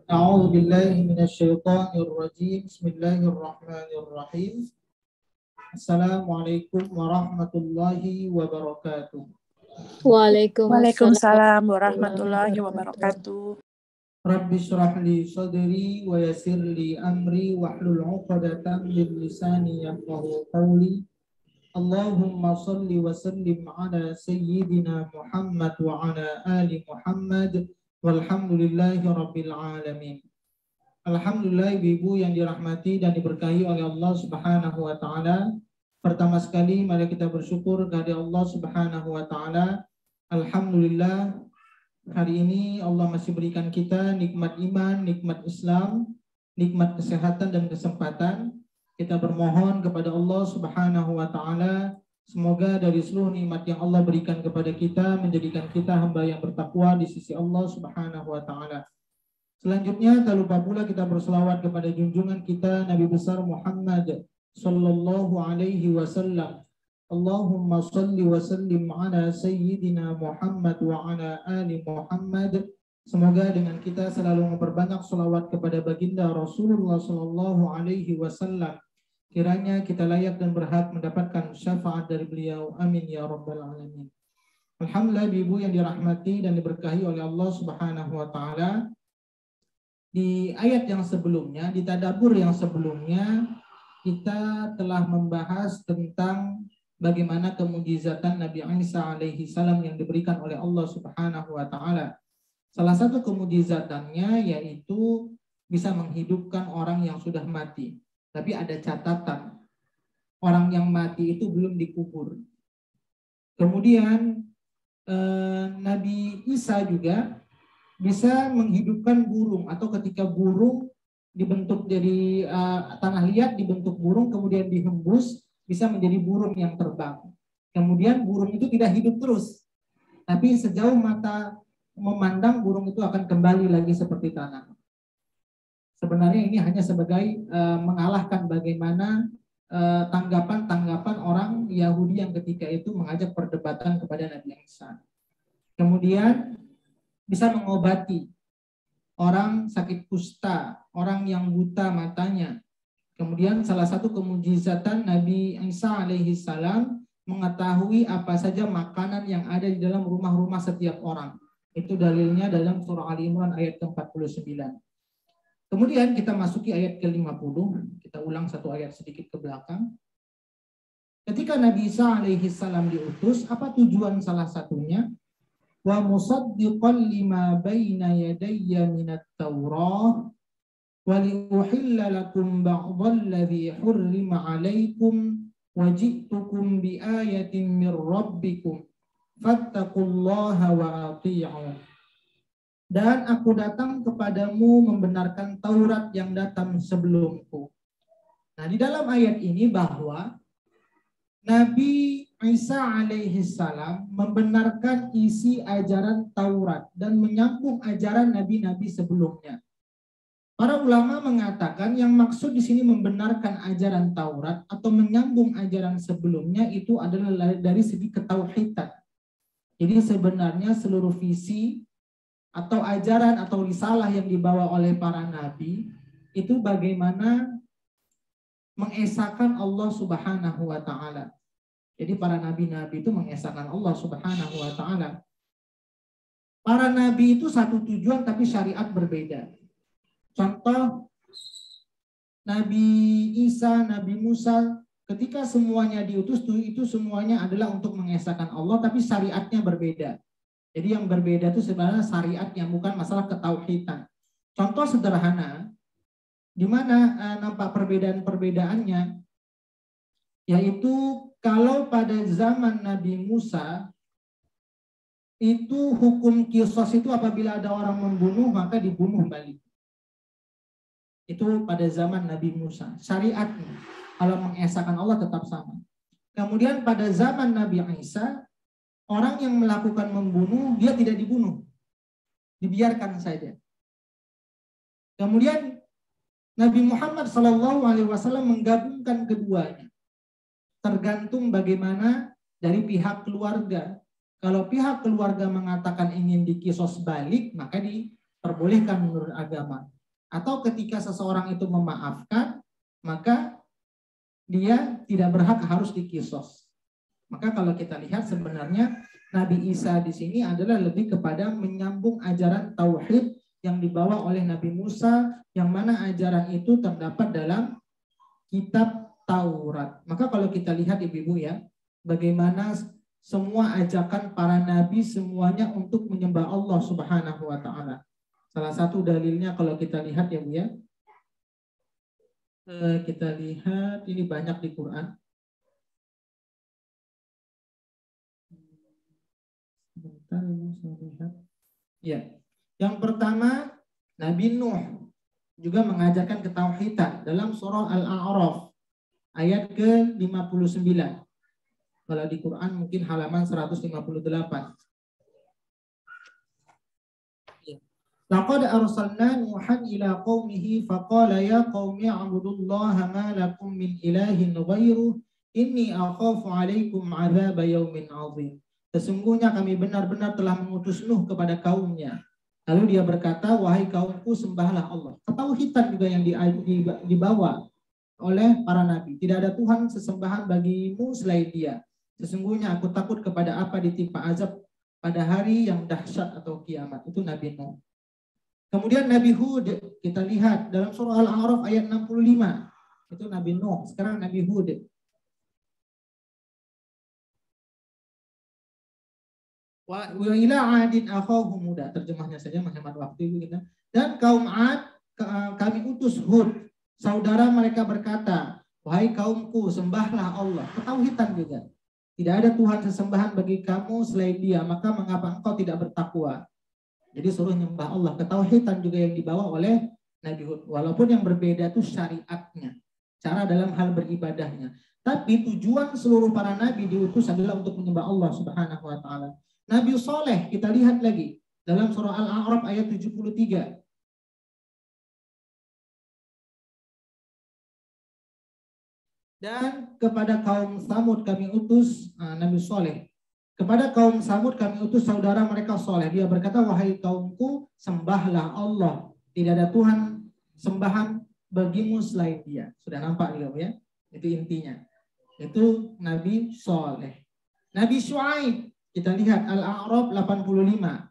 أعوذ بالله من الشيطان الرجيم بسم الله الرحمن الرحيم السلام عليكم ورحمة الله وبركاته. Waalaikumsalam warahmatullahi wabarakatuh. Rabbi shrah li sadri wa yassir li amri wahlul 'uqdatam min lisani yafqahu qawli. Allahumma shalli wa sallim ala sayyidina Muhammad wa ala ali Muhammad walhamdulillahi rabbil alamin. Alhamdulillah ibu yang dirahmati dan diberkahi oleh Allah Subhanahu wa taala. Pertama sekali mari kita bersyukur kepada Allah Subhanahu wa taala. Alhamdulillah hari ini Allah masih berikan kita nikmat iman, nikmat Islam, nikmat kesehatan dan kesempatan. Kita bermohon kepada Allah Subhanahu wa taala semoga dari seluruh nikmat yang Allah berikan kepada kita menjadikan kita hamba yang bertakwa di sisi Allah Subhanahu wa taala. Selanjutnya tak lupa pula kita berselawat kepada junjungan kita Nabi besar Muhammad sallallahu alaihi wasallam. Allahumma shalli wa sallim ala sayyidina Muhammad wa ala ali Muhammad. Semoga dengan kita selalu memperbanyak selawat kepada baginda Rasulullah sallallahu alaihi wasallam. Kiranya kita layak dan berhak mendapatkan syafaat dari beliau. Amin ya rabbal alamin. Alhamdulillah ibu yang dirahmati dan diberkahi oleh Allah Subhanahu wa taala. Di ayat yang sebelumnya, di tadabbur yang sebelumnya, kita telah membahas tentang bagaimana kemujizatan Nabi Isa alaihi salam yang diberikan oleh Allah Subhanahu wa taala. Salah satu kemujizatannya yaitu bisa menghidupkan orang yang sudah mati. Tapi ada catatan, orang yang mati itu belum dikubur. Kemudian Nabi Isa juga bisa menghidupkan burung, atau ketika burung dibentuk jadi tanah liat dibentuk burung kemudian dihembus bisa menjadi burung yang terbang. Kemudian burung itu tidak hidup terus, tapi sejauh mata memandang burung itu akan kembali lagi seperti tanah. Sebenarnya ini hanya sebagai mengalahkan bagaimana tanggapan orang Yahudi yang ketika itu mengajak perdebatan kepada Nabi Isa. Kemudian bisa mengobati orang sakit kusta, orang yang buta matanya. Kemudian salah satu kemujizatan Nabi Isa alaihi salam mengetahui apa saja makanan yang ada di dalam rumah-rumah setiap orang. Itu dalilnya dalam surah Ali Imran ayat ke-49. Kemudian kita masuki ayat ke-50. Kita ulang satu ayat sedikit ke belakang. Ketika Nabi Isa alaihi salam diutus, apa tujuan salah satunya? Wa musaddiqan lima baina yadayya minat Taurah wa liuhilla lakum ba'dalladzi hurrima 'alaikum wa ji'tukum bi ayatin mir rabbikum fattaqullaha wa athi'un. Dan aku datang kepadamu membenarkan Taurat yang datang sebelumku. Nah, di dalam ayat ini bahwa Nabi Isa alaihi salam membenarkan isi ajaran Taurat dan menyambung ajaran nabi-nabi sebelumnya. Para ulama mengatakan yang maksud di sini membenarkan ajaran Taurat atau menyambung ajaran sebelumnya itu adalah dari segi ketauhidan. Jadi sebenarnya seluruh visi atau ajaran atau risalah yang dibawa oleh para nabi itu bagaimana mengesahkan Allah Subhanahu wa taala. Jadi para nabi-nabi itu mengesahkan Allah Subhanahu wa taala. Para nabi itu satu tujuan tapi syariat berbeda. Contoh Nabi Isa, Nabi Musa, ketika semuanya diutus itu semuanya adalah untuk mengesahkan Allah tapi syariatnya berbeda. Jadi yang berbeda itu sebenarnya syariatnya, bukan masalah ketauhidan. Contoh sederhana di mana nampak perbedaan-perbedaannya, yaitu kalau pada zaman Nabi Musa itu hukum qisas itu apabila ada orang membunuh maka dibunuh balik. Itu pada zaman Nabi Musa. Syariatnya kalau mengesahkan Allah tetap sama. Kemudian pada zaman Nabi Isa, orang yang melakukan membunuh dia tidak dibunuh, dibiarkan saja. Kemudian Nabi Muhammad SAW menggabungkan keduanya. Tergantung bagaimana dari pihak keluarga. Kalau pihak keluarga mengatakan ingin dikisos balik, maka diperbolehkan menurut agama. Atau ketika seseorang itu memaafkan, maka dia tidak berhak harus dikisos. Maka kalau kita lihat sebenarnya Nabi Isa di sini adalah lebih kepada menyambung ajaran tauhid yang dibawa oleh Nabi Musa, yang mana ajaran itu terdapat dalam kitab Taurat. Maka kalau kita lihat ibu-ibu ya, bagaimana semua ajakan para nabi semuanya untuk menyembah Allah Subhanahu wa taala. Salah satu dalilnya kalau kita lihat ya Bu ya. Kita lihat ini banyak di Quran. Sebentar ini saya lihat. Ya. Yang pertama, Nabi Nuh juga mengajarkan ketauhidan dalam surah Al-A'raf ayat ke-59. Kalau di Quran mungkin halaman 158. Laqad arsalna Nuhan ila qaumihi faqala ya qaumi a'budullaha ma lakum min ilahin ghairuh inni akhafu 'alaikum 'adzaba yaumin 'adzim. Sesungguhnya kami benar-benar telah mengutus Nuh kepada kaumnya. Lalu dia berkata, wahai kaumku, sembahlah Allah. Ketauhidan juga yang dibawa oleh para nabi. Tidak ada Tuhan sesembahan bagimu selain Dia. Sesungguhnya aku takut kepada apa ditimpa azab pada hari yang dahsyat atau kiamat. Itu Nabi Nuh. Kemudian Nabi Hud, kita lihat dalam surah Al-A'raf ayat 65. Itu Nabi Nuh. Sekarang Nabi Hud. Wa ila 'adin akhahum Hud. Terjemahnya saja menghemat waktu itu kita. Dan kaum 'Ad kami utus Hud. Saudara mereka berkata, wahai kaumku, sembahlah Allah. Ketauhidan juga. Tidak ada Tuhan sesembahan bagi kamu selain Dia, maka mengapa engkau tidak bertakwa? Jadi suruh nyembah Allah. Ketauhidan juga yang dibawa oleh Nabi Hud. Walaupun yang berbeda itu syariatnya, cara dalam hal beribadahnya. Tapi tujuan seluruh para nabi diutus adalah untuk menyembah Allah Subhanahu wa taala. Nabi Saleh kita lihat lagi dalam surah Al-A'raf ayat 73. Dan kepada kaum Samud kami utus Nabi Saleh. Kepada kaum Samud kami utus saudara mereka Saleh. Dia berkata, wahai kaumku, sembahlah Allah. Tidak ada Tuhan sembahan bagimu selain Dia. Sudah nampak ya? Itu intinya. Itu Nabi Saleh. Nabi Syuaib, kita lihat Al-A'raf 85.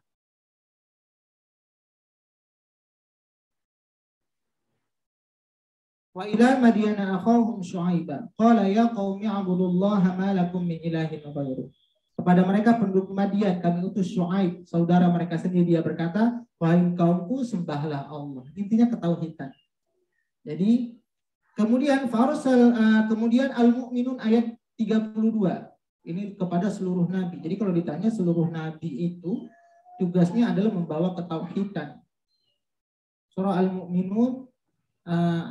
Wa ila Madyana akhahum Syuaiba qala ya qaumi ibudullaha ma lakum min ilahin ghairuh. Kepada mereka penduduk Madian kami utus Syuaib, saudara mereka sendiri. Dia berkata, wahai kaumku, sembahlah Allah. Intinya ketauhidan. Jadi kemudian kemudian Al-Mu'minun ayat 32. Ini kepada seluruh nabi. Jadi kalau ditanya seluruh nabi itu tugasnya adalah membawa ketauhidan. Surah Al-Mu'minun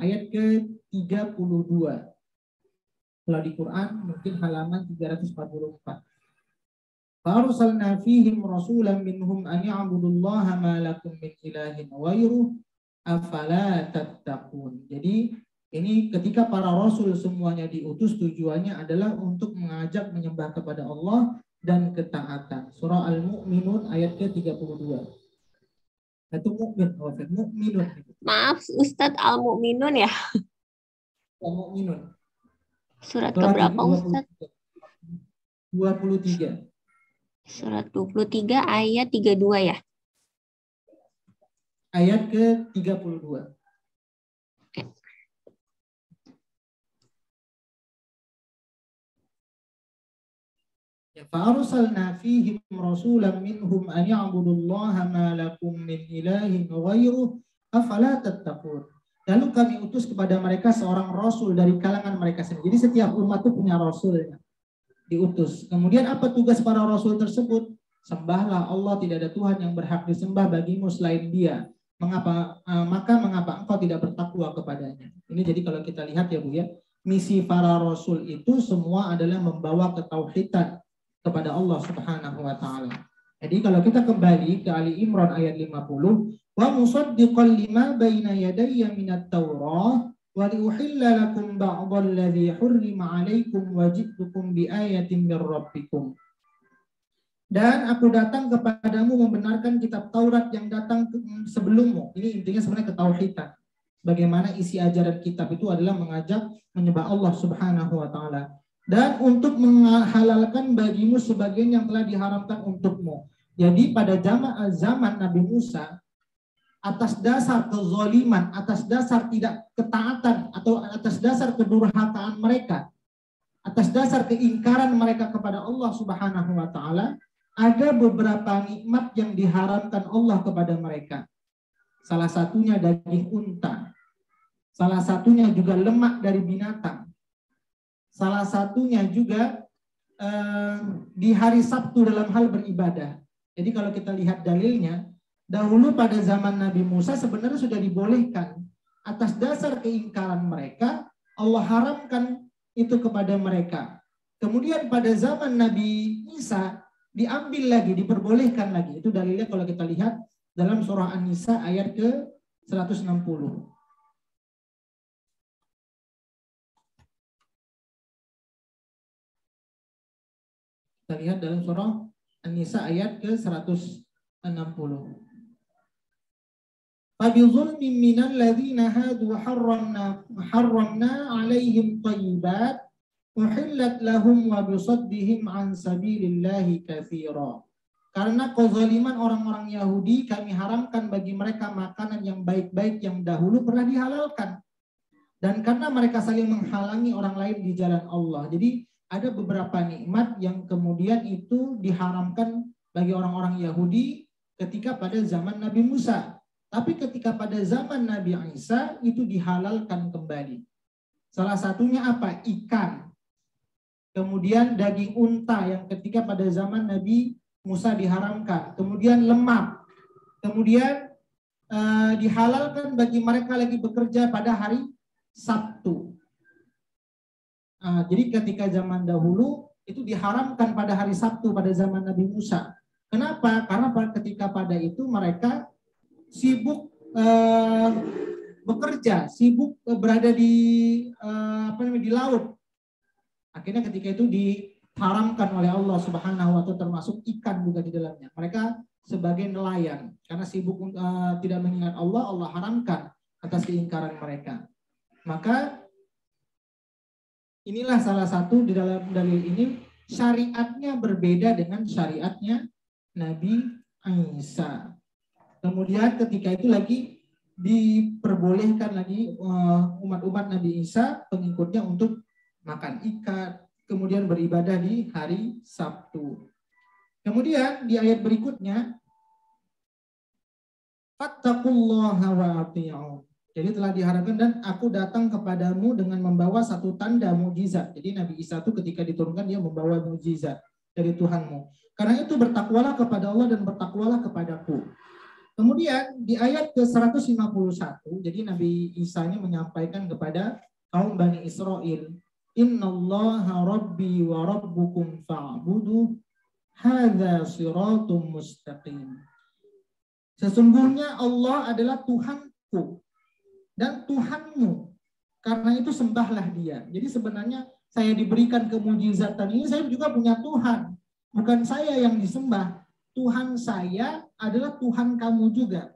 ayat ke-32. Kalau di Quran mungkin halaman 344. Farsalna fihim rasulan minhum an ya'budullaha ma lakum min ilahin ghairuh afala tattaqun. Jadi ini ketika para rasul semuanya diutus tujuannya adalah untuk mengajak menyembah kepada Allah dan ketaatan. Surah Al-Mu'minun ayat ke-32. Itu mukmin, mukminun. Maaf, Ustadz Al-Mu'minun ya? Al-Mu'minun. Surat keberapa Ustadz? 23. Surat 23 ayat 32 ya? Ayat ke-32. Fa'arsalna fihim rasulan minhum an ya'budullaha ma lakum min ilahin ghairuh afala tattaqun. Lalu kami utus kepada mereka seorang rasul dari kalangan mereka sendiri. Jadi setiap umat itu punya rasulnya, diutus. Kemudian apa tugas para rasul tersebut? Sembahlah Allah, tidak ada Tuhan yang berhak disembah bagimu selain Dia. Maka mengapa engkau tidak bertakwa kepadanya? Ini jadi kalau kita lihat ya Bu ya, misi para rasul itu semua adalah membawa ketauhidan kepada Allah Subhanahu wa taala. Jadi kalau kita kembali ke Ali Imran ayat 50, wa musaddiqan lima baina yadayya minat Taurah wa liuhilla lakum ba'dal ladzi hurrima 'alaikum wa ji'tukum bi ayatin mir rabbikum. Dan aku datang kepadamu membenarkan kitab Taurat yang datang sebelummu. Ini intinya sebenarnya ketauhidan. Sebagaimana isi ajaran kitab itu adalah mengajak menyembah Allah Subhanahu wa taala dan untuk menghalalkan bagimu sebagian yang telah diharamkan untukmu. Jadi pada zaman Nabi Musa, atas dasar kezaliman, atas dasar tidak ketaatan atau atas dasar kedurhakaan mereka, atas dasar keingkaran mereka kepada Allah Subhanahu wa taala, ada beberapa nikmat yang diharamkan Allah kepada mereka. Salah satunya daging unta. Salah satunya juga lemak dari binatang. Salah satunya juga di hari Sabtu dalam hal beribadah. Jadi kalau kita lihat dalilnya, dahulu pada zaman Nabi Musa sebenarnya sudah dibolehkan. Atas dasar keingkaran mereka, Allah haramkan itu kepada mereka. Kemudian pada zaman Nabi Isa diambil lagi, diperbolehkan lagi. Itu dalilnya kalau kita lihat dalam surah An-Nisa ayat ke 160. Kita lihat dalam surah An-Nisa ayat ke 160. Fabizulmin minal ladzina hadu harramna alaihim thayyibat uhillat lahum wa bisaddihim an sabilillahi katsira. Karena kezaliman orang-orang Yahudi, kami haramkan bagi mereka makanan yang baik-baik yang dahulu pernah dihalalkan. Dan karena mereka saling menghalangi orang lain di jalan Allah. Jadi ada beberapa nikmat yang kemudian itu diharamkan bagi orang-orang Yahudi ketika pada zaman Nabi Musa. Tapi ketika pada zaman Nabi Isa itu dihalalkan kembali. Salah satunya apa? Ikan. Kemudian daging unta yang ketika pada zaman Nabi Musa diharamkan. Kemudian lemak. Kemudian dihalalkan bagi mereka lagi bekerja pada hari Sabtu. Jadi ketika zaman dahulu itu diharamkan pada hari Sabtu pada zaman Nabi Musa. Kenapa? Karena ketika pada itu mereka sibuk bekerja, sibuk berada di di laut. Akhirnya ketika itu diharamkan oleh Allah Subhanahu wa taala, termasuk ikan juga di dalamnya. Mereka sebagai nelayan karena sibuk tidak mengingat Allah, Allah haramkan atas keingkaran mereka. Maka inilah salah satu di dalam dalil ini, syariatnya berbeda dengan syariatnya Nabi Isa. Kemudian ketika itu lagi diperbolehkan lagi umat-umat Nabi Isa, pengikutnya untuk makan ikan, kemudian beribadah di hari Sabtu. Kemudian di ayat berikutnya, fattaqullaha wa ati'un. Jadi telah diharapkan dan aku datang kepadamu dengan membawa satu tanda mukjizat. Jadi Nabi Isa itu ketika diturunkan dia membawa mukjizat dari Tuhanmu. Karena itu bertakwalah kepada Allah dan bertakwalah kepadaku. Kemudian di ayat ke-151, jadi Nabi Isa ini menyampaikan kepada kaum Bani Israel, innallaha rabbi wa rabbukum fa'budu hadza siratum mustaqim. Sesungguhnya Allah adalah Tuhanku dan Tuhanmu. Karena itu sembahlah dia. Jadi sebenarnya saya diberikan kemujizatan ini, saya juga punya Tuhan. Bukan saya yang disembah. Tuhan saya adalah Tuhan kamu juga.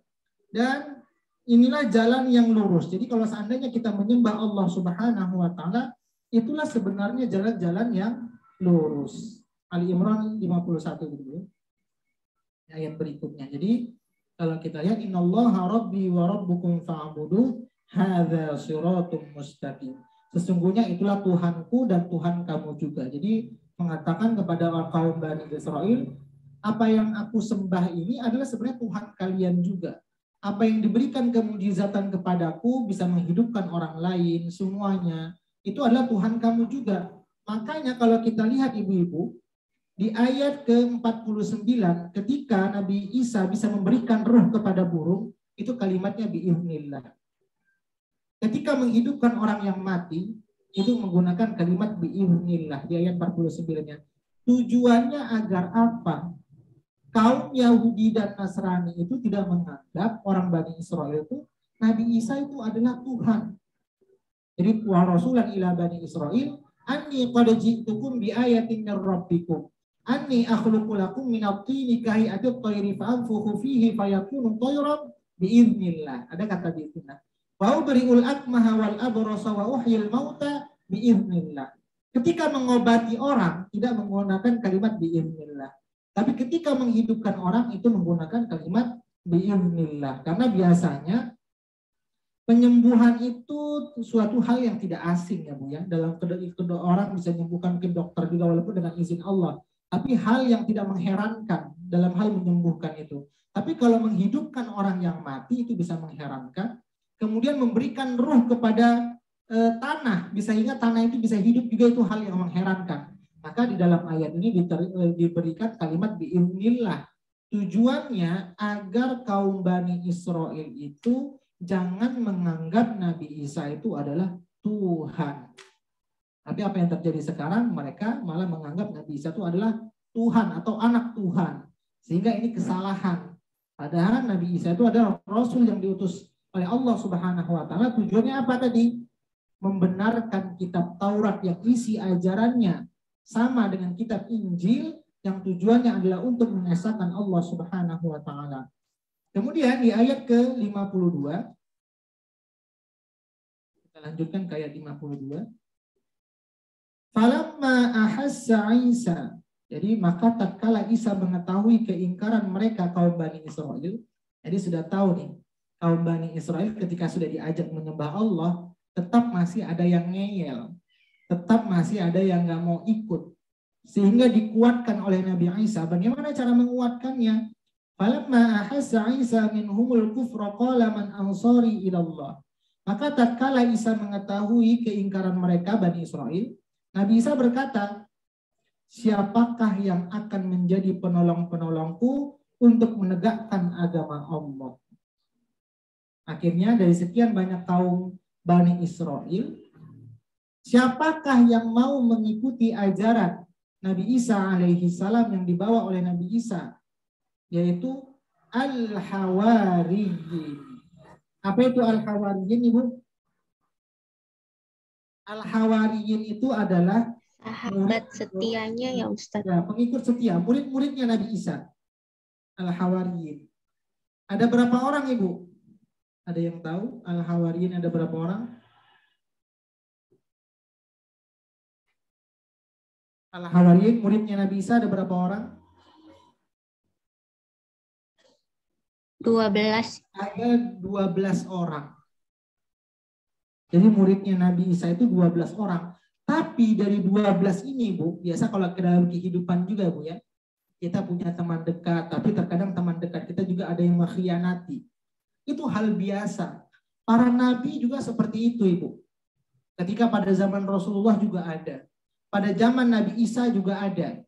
Dan inilah jalan yang lurus. Jadi kalau seandainya kita menyembah Allah Subhanahu wa taala, itulah sebenarnya jalan-jalan yang lurus. Ali Imran 51 gitu. Ayat berikutnya. Jadi kalau kita lihat innallaha rabbi wa rabbukum fa'budu hadza shiratum mustaqim. Sesungguhnya itulah Tuhanku dan Tuhan kamu juga. Jadi mengatakan kepada kaum Bani Israel, apa yang aku sembah ini adalah sebenarnya Tuhan kalian juga. Apa yang diberikan kemujizatan kepadaku bisa menghidupkan orang lain, semuanya. Itu adalah Tuhan kamu juga. Makanya kalau kita lihat ibu-ibu, di ayat ke-49 ketika Nabi Isa bisa memberikan ruh kepada burung, itu kalimatnya biiznillah. Ketika menghidupkan orang yang mati, itu menggunakan kalimat biiznillah di ayat 49-nya. Tujuannya agar apa? Kaum Yahudi dan Nasrani itu tidak menganggap orang Bani Israel itu Nabi Isa itu adalah Tuhan. Jadi wa rasulan ila Bani Israel anni qad ji'tukum bi ayatin mir rabbikum anni akhluqu lakum min at-tini kahiyati at-tayri fa anfukhu fihi fayakunu tayran biiznillah. Ada kata biiznillah. Wa ubri'ul akmaha wal abrasa wa uhyil mauta biiznillah. Ketika mengobati orang tidak menggunakan kalimat biiznillah. Tapi ketika menghidupkan orang itu menggunakan kalimat biiznillah. Karena biasanya penyembuhan itu suatu hal yang tidak asing ya Bu ya. Dalam kedua orang bisa menyembuhkan ke dokter juga walaupun dengan izin Allah. Tapi hal yang tidak mengherankan dalam hal menyembuhkan itu. Tapi kalau menghidupkan orang yang mati itu bisa mengherankan. Kemudian memberikan ruh kepada tanah, bisa ingat tanah itu bisa hidup juga, itu hal yang mengherankan. Maka di dalam ayat ini diberikan kalimat biiznillah. Tujuannya agar kaum Bani Israel itu jangan menganggap Nabi Isa itu adalah Tuhan. Tapi apa yang terjadi sekarang, mereka malah menganggap Nabi Isa itu adalah Tuhan atau anak Tuhan. Sehingga ini kesalahan. Padahal Nabi Isa itu adalah Rasul yang diutus oleh Allah Subhanahu wa Ta'ala. Tujuannya apa tadi? Membenarkan kitab Taurat yang isi ajarannya sama dengan kitab Injil, yang tujuannya adalah untuk mengesahkan Allah Subhanahu wa Ta'ala. Kemudian di ayat ke-52, kita lanjutkan ke ayat 52. Falamma ahassa Isa, jadi maka tatkala Isa mengetahui keingkaran mereka kaum Bani Israel, jadi sudah tahu nih, kaum Bani Israel ketika sudah diajak menyembah Allah, tetap masih ada yang ngeyel, tetap masih ada yang nggak mau ikut, sehingga dikuatkan oleh Nabi Isa. Bagaimana cara menguatkannya? Falamma ahassa Isa minhumul kufra qala man ansari ilallah. Maka tatkala Isa mengetahui keingkaran mereka Bani Israel, Nabi Isa berkata, siapakah yang akan menjadi penolong-penolongku untuk menegakkan agama Allah? Akhirnya dari sekian banyak kaum Bani Israel, siapakah yang mau mengikuti ajaran Nabi Isa alaihi salam yang dibawa oleh Nabi Isa, yaitu Al-Hawariyin. Apa itu Al-Hawariyin, Ibu? Al-Hawariyin itu adalah Sahabat setianya ya Ustaz. Ya, pengikut setia, murid-muridnya Nabi Isa. Al-Hawariyin. Ada berapa orang, Ibu? Ada yang tahu Al-Hawariyin ada berapa orang? Al-Hawariyin muridnya Nabi Isa ada berapa orang? 12. Ada 12 orang. Jadi muridnya Nabi Isa itu 12 orang. Tapi dari 12 ini, Bu, biasa kalau ke dalam kehidupan juga, Bu ya, kita punya teman dekat, tapi terkadang teman dekat kita juga ada yang mengkhianati. Itu hal biasa. Para nabi juga seperti itu, Ibu. Ketika pada zaman Rasulullah juga ada. Pada zaman Nabi Isa juga ada.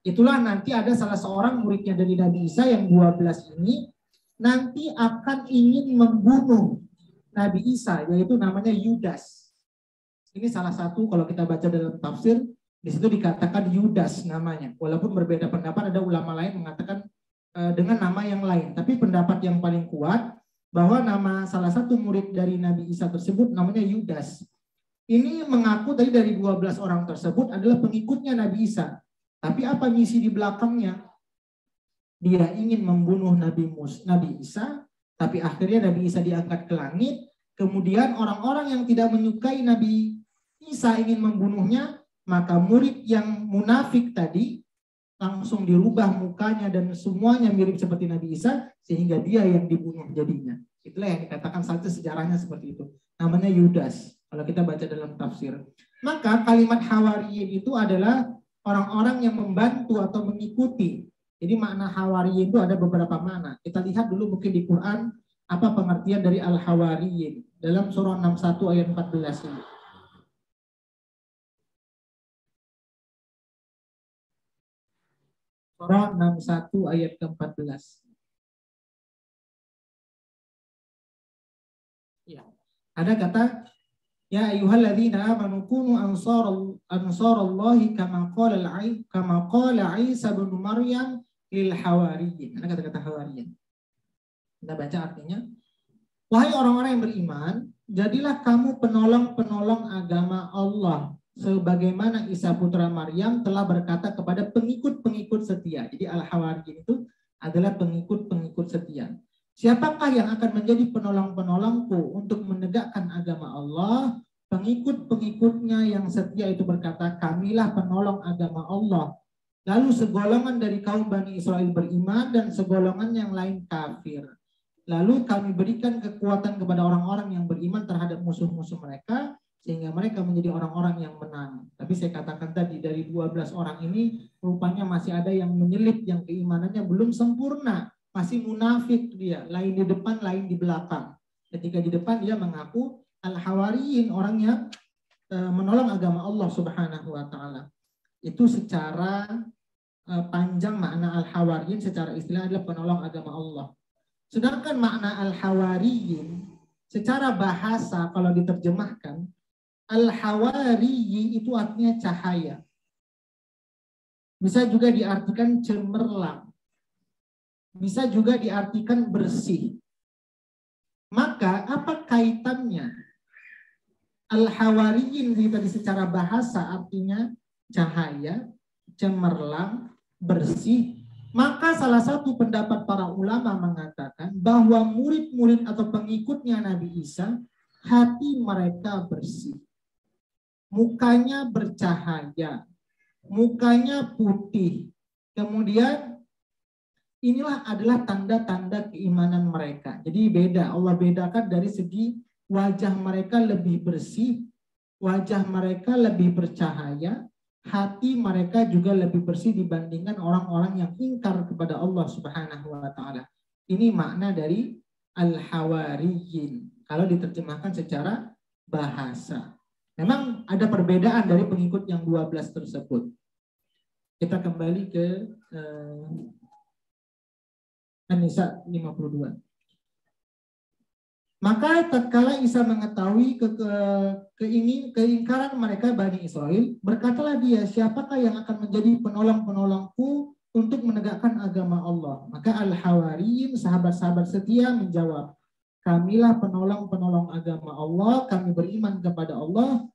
Itulah nanti ada salah seorang muridnya dari Nabi Isa yang 12 ini nanti akan ingin membunuh Nabi Isa, yaitu namanya Yudas. Ini salah satu kalau kita baca dalam tafsir, di situ dikatakan Yudas namanya. Walaupun berbeda pendapat, ada ulama lain mengatakan dengan nama yang lain. Tapi pendapat yang paling kuat bahwa nama salah satu murid dari Nabi Isa tersebut namanya Yudas. Ini mengaku dari 12 orang tersebut adalah pengikutnya Nabi Isa. Tapi apa misi di belakangnya? Dia ingin membunuh Nabi Isa, tapi akhirnya Nabi Isa diangkat ke langit. Kemudian orang-orang yang tidak menyukai Nabi Isa ingin membunuhnya, maka murid yang munafik tadi langsung dirubah mukanya dan semuanya mirip seperti Nabi Isa, sehingga dia yang dibunuh jadinya. Itulah yang dikatakan saja sejarahnya seperti itu. Namanya Yudas kalau kita baca dalam tafsir. Maka kalimat Hawariyin itu adalah orang-orang yang membantu atau mengikuti. Jadi makna Hawariyin itu ada beberapa makna. Kita lihat dulu mungkin di Quran apa pengertian dari Al-Hawariyin dalam surah 61 ayat 14 ini. Surah 61 ayat ke-14. Ya. Ada kata ya ayyuhalladzina amanu kunu ansarallahi kama qala Isa bin Maryam lil hawariyin. Ada kata-kata hawariyin. Kita baca artinya. Wahai orang-orang yang beriman, jadilah kamu penolong-penolong agama Allah sebagaimana Isa putra Maryam telah berkata kepada pengikut-pengikut setia. Jadi al-hawariyin itu adalah pengikut-pengikut setia. siapakah yang akan menjadi penolong-penolongku untuk menegakkan agama Allah? Pengikut-pengikutnya yang setia itu berkata, kamilah penolong agama Allah. Lalu segolongan dari kaum Bani Israel beriman dan segolongan yang lain kafir. Lalu kami berikan kekuatan kepada orang-orang yang beriman terhadap musuh-musuh mereka, sehingga mereka menjadi orang-orang yang menang. Tapi saya katakan tadi, dari 12 orang ini rupanya masih ada yang menyelip, yang keimanannya belum sempurna. Masih munafik dia, lain di depan, lain di belakang. Ketika di depan dia mengaku al-hawariyin, orang yang menolong agama Allah Subhanahu wa taala. Itu secara panjang makna al-hawariyin, secara istilah adalah penolong agama Allah. Sedangkan makna al-hawariyin secara bahasa kalau diterjemahkan, al-hawariyi itu artinya cahaya. Bisa juga diartikan cemerlang. Bisa juga diartikan bersih. Maka apa kaitannya? Al-hawariyin tadi secara bahasa artinya cahaya, cemerlang, bersih. Maka salah satu pendapat para ulama mengatakan bahwa murid-murid atau pengikutnya Nabi Isa, hati mereka bersih. Mukanya bercahaya, mukanya putih. Kemudian inilah adalah tanda-tanda keimanan mereka. Jadi beda, Allah bedakan dari segi wajah mereka lebih bersih, wajah mereka lebih bercahaya, hati mereka juga lebih bersih dibandingkan orang-orang yang ingkar kepada Allah Subhanahu wa taala. Ini makna dari al-hawariyin kalau diterjemahkan secara bahasa. Memang ada perbedaan dari pengikut yang 12 tersebut. Kita kembali ke An-Nisa 52. Maka tatkala Isa mengetahui keingkaran mereka Bani Israel, berkatalah dia, siapakah yang akan menjadi penolong-penolongku untuk menegakkan agama Allah? Maka al-hawariyin, sahabat-sahabat setia menjawab, kamilah penolong-penolong agama Allah, kami beriman kepada Allah,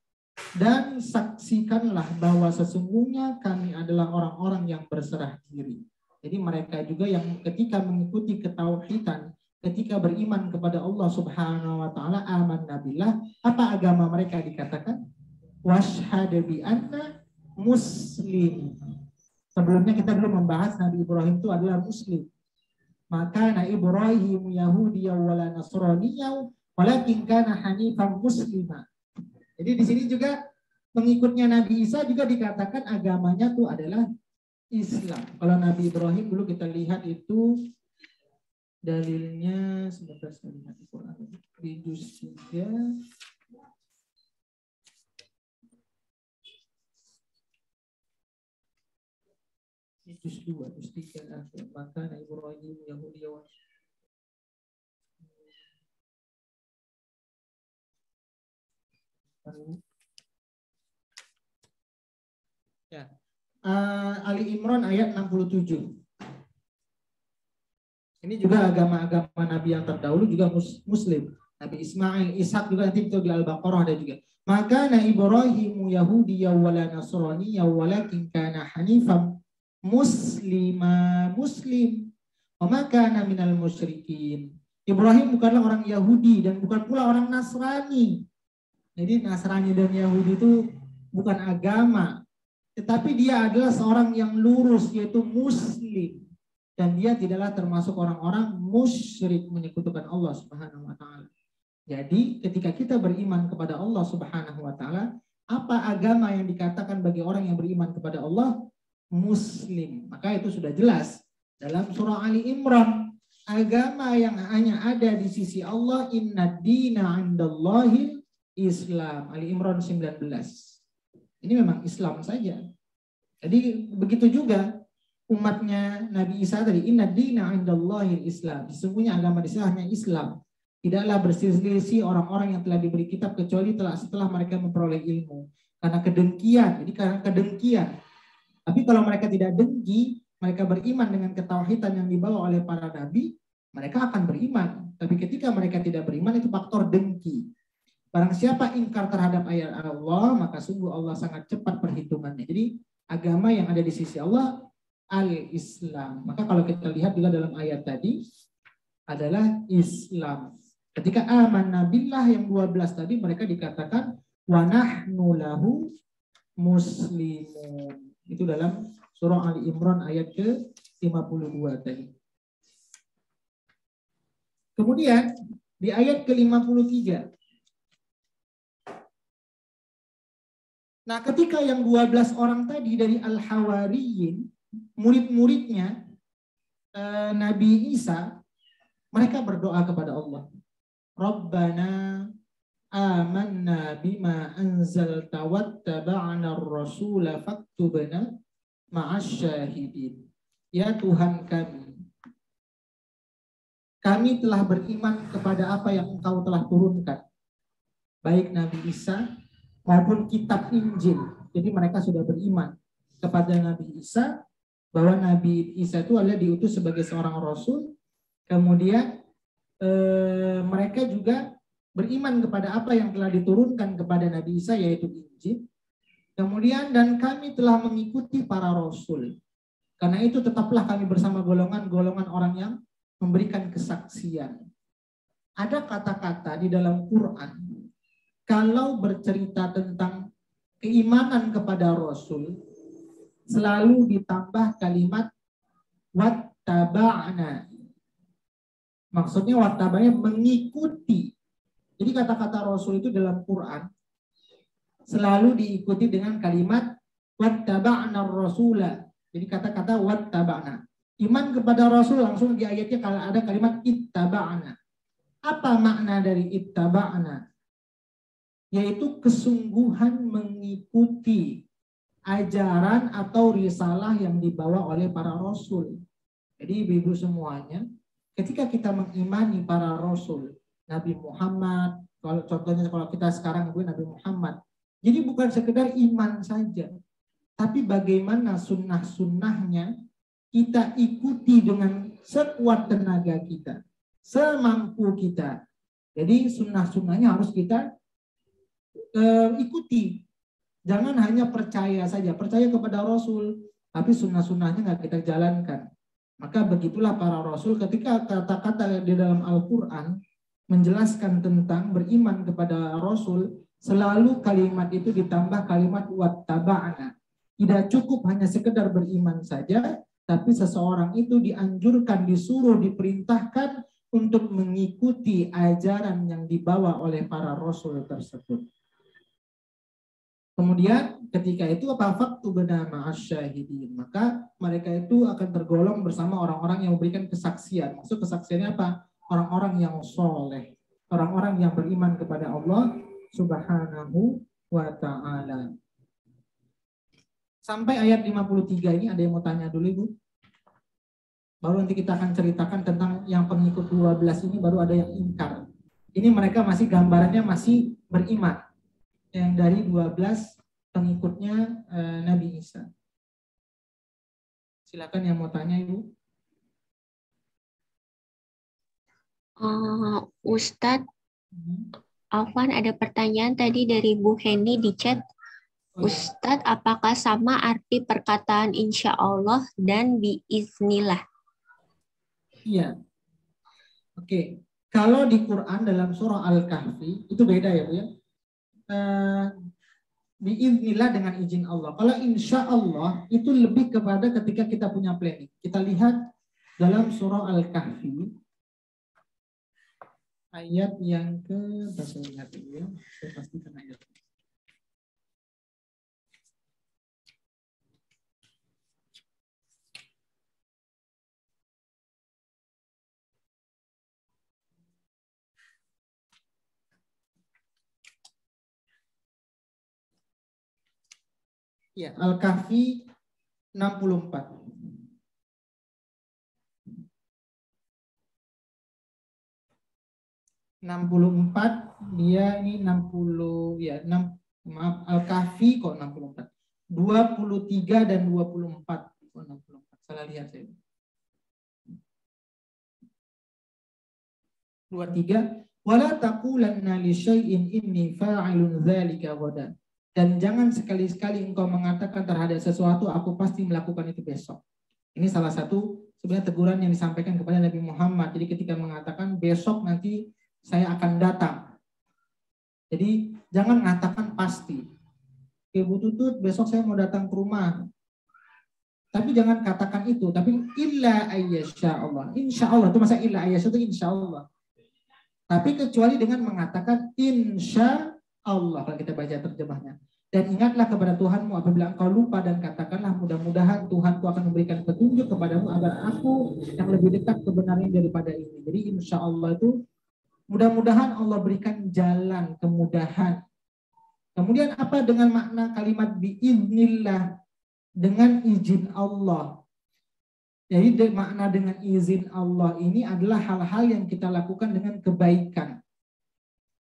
dan saksikanlah bahwa sesungguhnya kami adalah orang-orang yang berserah diri. Jadi mereka juga yang ketika mengikuti ketauhidan, ketika beriman kepada Allah Subhanahu wa taala, amanna billah, apa agama mereka dikatakan? Washhadu bi anna muslim. Sebelumnya kita dulu membahas Nabi Ibrahim itu adalah muslim. Maka Nabi Ibrahim Yahudi wala Nasraniyya walakin kana hanifan muslima. Jadi di sini juga pengikutnya Nabi Isa juga dikatakan agamanya itu adalah Islam. Kalau Nabi Ibrahim dulu kita lihat itu dalilnya, sebentar saya lihat di Quran di juz 3 di juz 2 juz 3 maka Nabi Ibrahim Yahudi ya. Ali Imran ayat 67. Ini juga agama-agama Nabi yang terdahulu juga Muslim. Nabi Ismail, Ishak juga nanti itu di Al-Baqarah ada juga. Maka Nabi Ibrahim Yahudi wala Nasrani walakin kana hanifan muslim. Wa ma kana minal musyrikin. Ibrahim bukanlah orang Yahudi dan bukan pula orang Nasrani. Jadi Nasrani dan Yahudi itu bukan agama. Tetapi dia adalah seorang yang lurus, yaitu muslim. Dan dia tidaklah termasuk orang-orang musyrik menyekutukan Allah Subhanahu wa taala. Jadi ketika kita beriman kepada Allah Subhanahu wa taala, apa agama yang dikatakan bagi orang yang beriman kepada Allah? Muslim. Maka itu sudah jelas dalam surah Ali Imran, agama yang hanya ada di sisi Allah, inna dina 'indallahil Islam. Ali Imran 19. Ini memang Islam saja. Jadi begitu juga umatnya Nabi Isa tadi, inna dina 'indallahil Islam. Sesungguhnya agama di sini hanya Islam. Tidaklah berselisih orang-orang yang telah diberi kitab kecuali setelah mereka memperoleh ilmu. Karena kedengkian. Jadi karena kedengkian. Tapi kalau mereka tidak dengki, mereka beriman dengan ketauhidan yang dibawa oleh para nabi, mereka akan beriman. Tapi ketika mereka tidak beriman, itu faktor dengki. Barang siapa ingkar terhadap ayat Allah, maka sungguh Allah sangat cepat perhitungannya. Jadi agama yang ada di sisi Allah al-Islam. Maka kalau kita lihat juga dalam ayat tadi, adalah Islam. Ketika amanna billah yang 12 tadi mereka dikatakan wa nahnu lahu muslimun. Itu dalam surah Ali Imran ayat ke-52 tadi. Kemudian di ayat ke-53. Nah, ketika yang 12 orang tadi dari Al-Hawariyin, murid-muridnya Nabi Isa, mereka berdoa kepada Allah. Rabbana amanna bima anzalta wattaba'na ar-rasula faktubna ma'asyahidin. Ya Tuhan kami telah beriman kepada apa yang Engkau telah turunkan, baik Nabi Isa maupun kitab Injil. Jadi mereka sudah beriman kepada Nabi Isa, bahwa Nabi Isa itu adalah diutus sebagai seorang rasul. Kemudian mereka juga beriman kepada apa yang telah diturunkan kepada Nabi Isa, yaitu Injil. Kemudian dan kami telah mengikuti para rasul. Karena itu tetaplah kami bersama golongan-golongan orang yang memberikan kesaksian. Ada kata-kata di dalam Quran, kalau bercerita tentang keimanan kepada rasul, selalu ditambah kalimat wattaba'na. Maksudnya wattaba'nya mengikuti. Jadi kata-kata rasul itu dalam Quran selalu diikuti dengan kalimat wattaba'na ar-rasula. Jadi kata-kata wattaba'na. Iman kepada rasul langsung di ayatnya kalau ada kalimat ittaba'na. Apa makna dari ittaba'na? Yaitu kesungguhan mengikuti ajaran atau risalah yang dibawa oleh para rasul. Jadi ibu-ibu semuanya, ketika kita mengimani para rasul, Nabi Muhammad, kalau contohnya kalau kita sekarang Nabi Muhammad, jadi bukan sekedar iman saja, tapi bagaimana sunnah-sunnahnya kita ikuti dengan sekuat tenaga kita, semampu kita. Jadi sunnah-sunnahnya harus kita ikuti. Jangan hanya percaya saja, percaya kepada Rasul, tapi sunnah-sunnahnya nggak kita jalankan. Maka begitulah para Rasul ketika kata-kata di dalam Al-Quran menjelaskan tentang beriman kepada Rasul, selalu kalimat itu ditambah kalimat wattaba'na. Tidak cukup hanya sekedar beriman saja, tapi seseorang itu dianjurkan, disuruh, diperintahkan untuk mengikuti ajaran yang dibawa oleh para Rasul tersebut. Kemudian ketika itu faktubna ma'asyahidin, maka mereka itu akan tergolong bersama orang-orang yang memberikan kesaksian. Maksud kesaksiannya apa? Orang-orang yang soleh, orang-orang yang beriman kepada Allah Subhanahu wa ta'ala. Sampai ayat 53 ini ada yang mau tanya dulu Ibu? Baru nanti kita akan ceritakan tentang yang pengikut 12 ini, baru ada yang ingkar. Ini mereka masih gambarannya masih beriman. Yang dari 12 pengikutnya Nabi Isa. Silakan yang mau tanya Ibu. Ustadz, Afwan, ada pertanyaan tadi dari Bu Heni di chat. Ustadz, apakah sama arti perkataan insya Allah dan biiznillah? Iya. Oke. Kalau di Quran dalam surah Al-Kahfi itu beda ya Bu ya. Biiznillah dengan izin Allah. Kalau insya Allah itu lebih kepada ketika kita punya planning. Kita lihat dalam surah Al-Kahfi ayat yang ke berapa ingat ya? Saya pastikan ayat. Ya, Al-Kahfi 64. Dia ini 60 ya, 6 maaf Al-Kahfi kok 64. 23 dan 24. Oh, 64. Salah lihat saya. 23 wala taqulanna li syai'in inni fa'ilun dzalika ghadan. Dan jangan sekali-sekali engkau mengatakan terhadap sesuatu aku pasti melakukan itu besok. Ini salah satu sebenarnya teguran yang disampaikan kepada Nabi Muhammad. Jadi ketika mengatakan besok nanti saya akan datang. Jadi jangan mengatakan pasti. Ibu Tutut, besok saya mau datang ke rumah. Tapi jangan katakan itu. Tapi illa ayyasha Allah. Insya Allah. Itu masa illa ayyasha itu insya Allah. Tapi kecuali dengan mengatakan insya Allah. Kalau kita baca terjemahnya. Dan ingatlah kepada Tuhanmu apabila engkau lupa dan katakanlah mudah-mudahan Tuhanku akan memberikan petunjuk kepadamu agar aku yang lebih dekat kebenaran daripada ini. Jadi insya Allah itu mudah-mudahan Allah berikan jalan kemudahan. Kemudian apa dengan makna kalimat biiznillah? Dengan izin Allah. Jadi makna dengan izin Allah ini adalah hal-hal yang kita lakukan dengan kebaikan.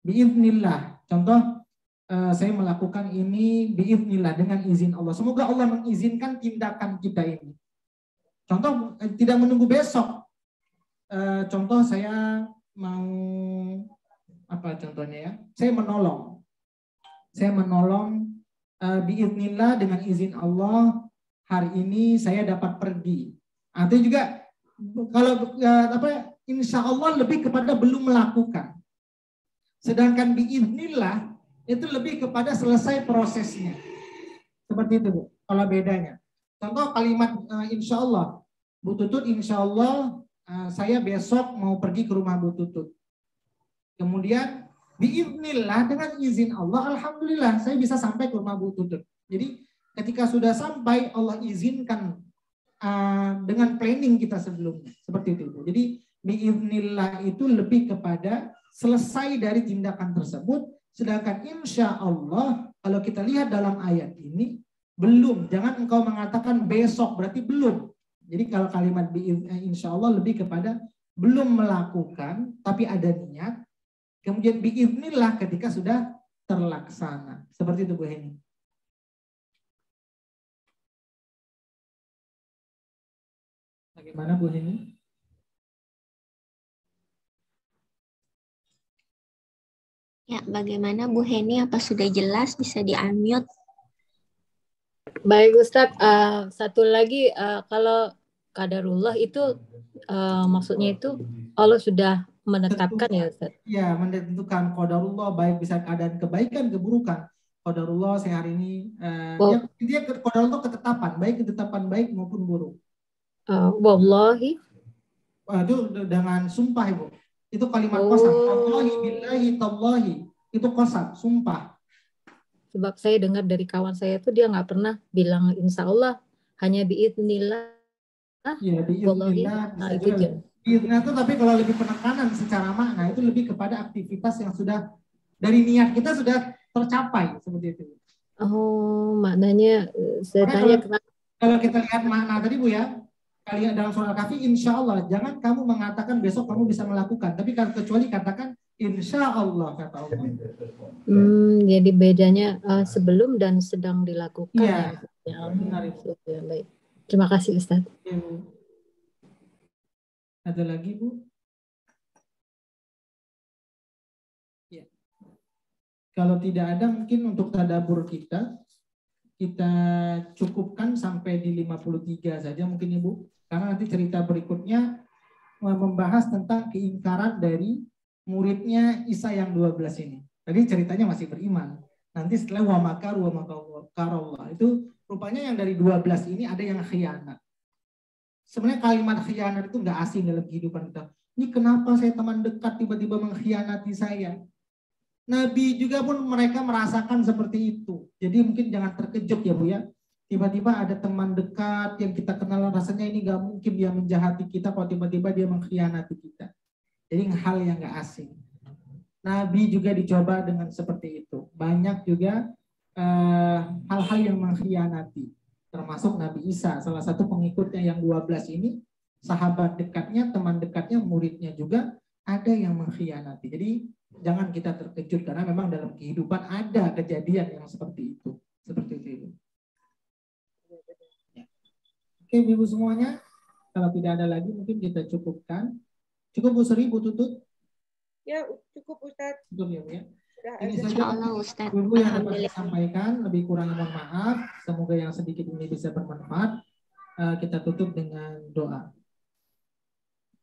Biiznillah. Contoh, saya melakukan ini biiznillah dengan izin Allah. Semoga Allah mengizinkan tindakan kita ini. Contoh, tidak menunggu besok. Contoh saya mau apa contohnya ya? Saya menolong biiznillah dengan izin Allah hari ini saya dapat pergi. Artinya juga kalau insya Allah lebih kepada belum melakukan. Sedangkan biiznillah itu lebih kepada selesai prosesnya. Seperti itu, Bu. Kalau bedanya. Contoh kalimat insya Allah. Bu Tutut, insya Allah saya besok mau pergi ke rumah Bu Tutut. Kemudian biiznillah dengan izin Allah, alhamdulillah saya bisa sampai ke rumah Bu Tutut. Jadi ketika sudah sampai Allah izinkan dengan planning kita sebelumnya. Seperti itu. Jadi biiznillah itu lebih kepada selesai dari tindakan tersebut. Sedangkan insya Allah kalau kita lihat dalam ayat ini belum. Jangan engkau mengatakan besok berarti belum. Jadi kalau kalimat insya Allah lebih kepada belum melakukan tapi ada niat. Kemudian biiznillah ketika sudah terlaksana. Seperti itu Bu Heni. Bagaimana Bu Heni? Ya, bagaimana Bu Heni? Apa sudah jelas? Bisa di-unmute? Baik Ustadz, satu lagi kalau qadarullah itu maksudnya itu Allah sudah menetapkan ya Ustadz? Ya, menentukan qadarullah baik bisa keadaan kebaikan, keburukan. Qadarullah saya hari ini, dia qadarullah ketetapan, baik ketetapan baik maupun buruk. Wallahi. Itu dengan sumpah Ibu. Itu kalimat qasam. Wallahi billahi tallahi. Itu qasam, sumpah. Sebab saya dengar dari kawan saya tuh dia nggak pernah bilang insya Allah, hanya biiznillah. Ya, biiznillah. Nah, itu aja. Biiznillah itu tapi kalau lebih penekanan secara makna itu lebih kepada aktivitas yang sudah dari niat kita sudah tercapai seperti itu. Oh, maknanya saya tanya kalau kita lihat makna tadi Bu ya, kalian dalam surah Al-Kahfi insya Allah, jangan kamu mengatakan besok kamu bisa melakukan, tapi kecuali katakan insya Allah kata Allah. Jadi bedanya sebelum dan sedang dilakukan. Iya, ya. Benar itu. Ya, baik. Terima kasih Ustaz. Ya, Bu. Ada lagi Bu? Ya. Kalau tidak ada mungkin untuk tadabbur kita cukupkan sampai di 53 saja mungkin Ibu. Karena nanti cerita berikutnya membahas tentang keingkaran dari muridnya Isa yang 12 ini. Tadi ceritanya masih beriman. Nanti setelah wa makarallah itu rupanya yang dari 12 ini ada yang khianat. Sebenarnya kalimat khianat itu nggak asing dalam kehidupan kita. Ini kenapa saya teman dekat tiba-tiba mengkhianati saya? Nabi juga pun mereka merasakan seperti itu. Jadi mungkin jangan terkejut ya Bu ya. Tiba-tiba ada teman dekat yang kita kenal rasanya ini gak mungkin dia menjahati kita kalau tiba-tiba dia mengkhianati kita. Jadi hal yang gak asing. Nabi juga dicoba dengan seperti itu. Banyak juga hal-hal yang mengkhianati. Termasuk Nabi Isa, salah satu pengikutnya yang 12 ini, sahabat dekatnya, teman dekatnya, muridnya juga ada yang mengkhianati. Jadi jangan kita terkejut karena memang dalam kehidupan ada kejadian yang seperti itu. Seperti itu. Oke, Ibu semuanya, kalau tidak ada lagi mungkin kita cukupkan. Cukup Bu Sri, Bu Tutut? Ya, cukup Ustaz. Cukup ya Bu ya. Ini Insya saja Allah Ustaz. Ibu yang dapat saya sampaikan, lebih kurang mohon maaf. Semoga yang sedikit ini bisa bermanfaat. Kita tutup dengan doa.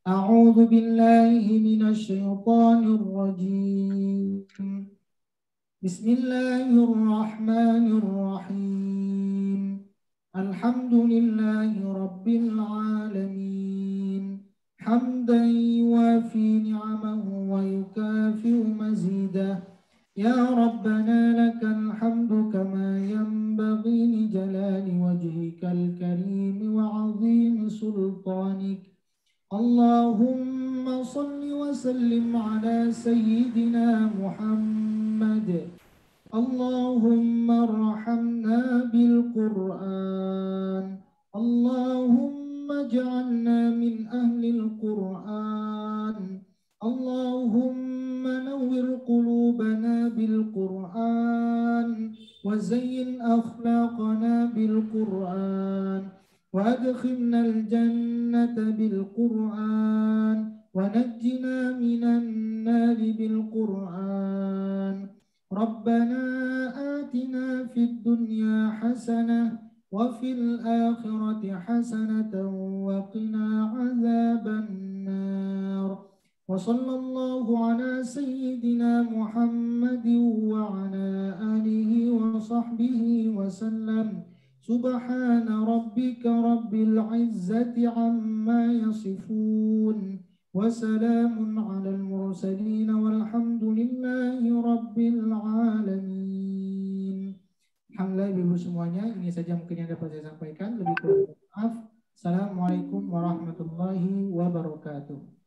أعوذ بالله من الشيطان الرجيم بسم الله الرحمن الرحيم الحمد لله رب العالمين حمدا يوافي نعمه ويكافئ مزيده يا ربنا لك الحمد كما ينبغي لجلال وجهك الكريم وعظيم سلطانك اللهم صل وسلم على سيدنا محمد اللهم ارحمنا بالقرآن اللهم اجعلنا من أهل القرآن اللهم نور قلوبنا بالقرآن وزين أخلاقنا بالقرآن وأدخلنا الجنة بالقرآن ونجنا من النار بالقرآن ربنا آتنا في الدنيا حسنة وفي الآخرة حسنة وقنا عذاب النار وصلى الله على سيدنا محمد وعلى آله وصحبه وسلم سبحان ربك رب العزة عما يصفون وسلام على المرسلين والحمد لله رب العالمين. Alhamdulillah ibu semuanya, ini saja mungkin yang dapat saya sampaikan. Lebih kurang maaf. Assalamualaikum warahmatullahi wabarakatuh.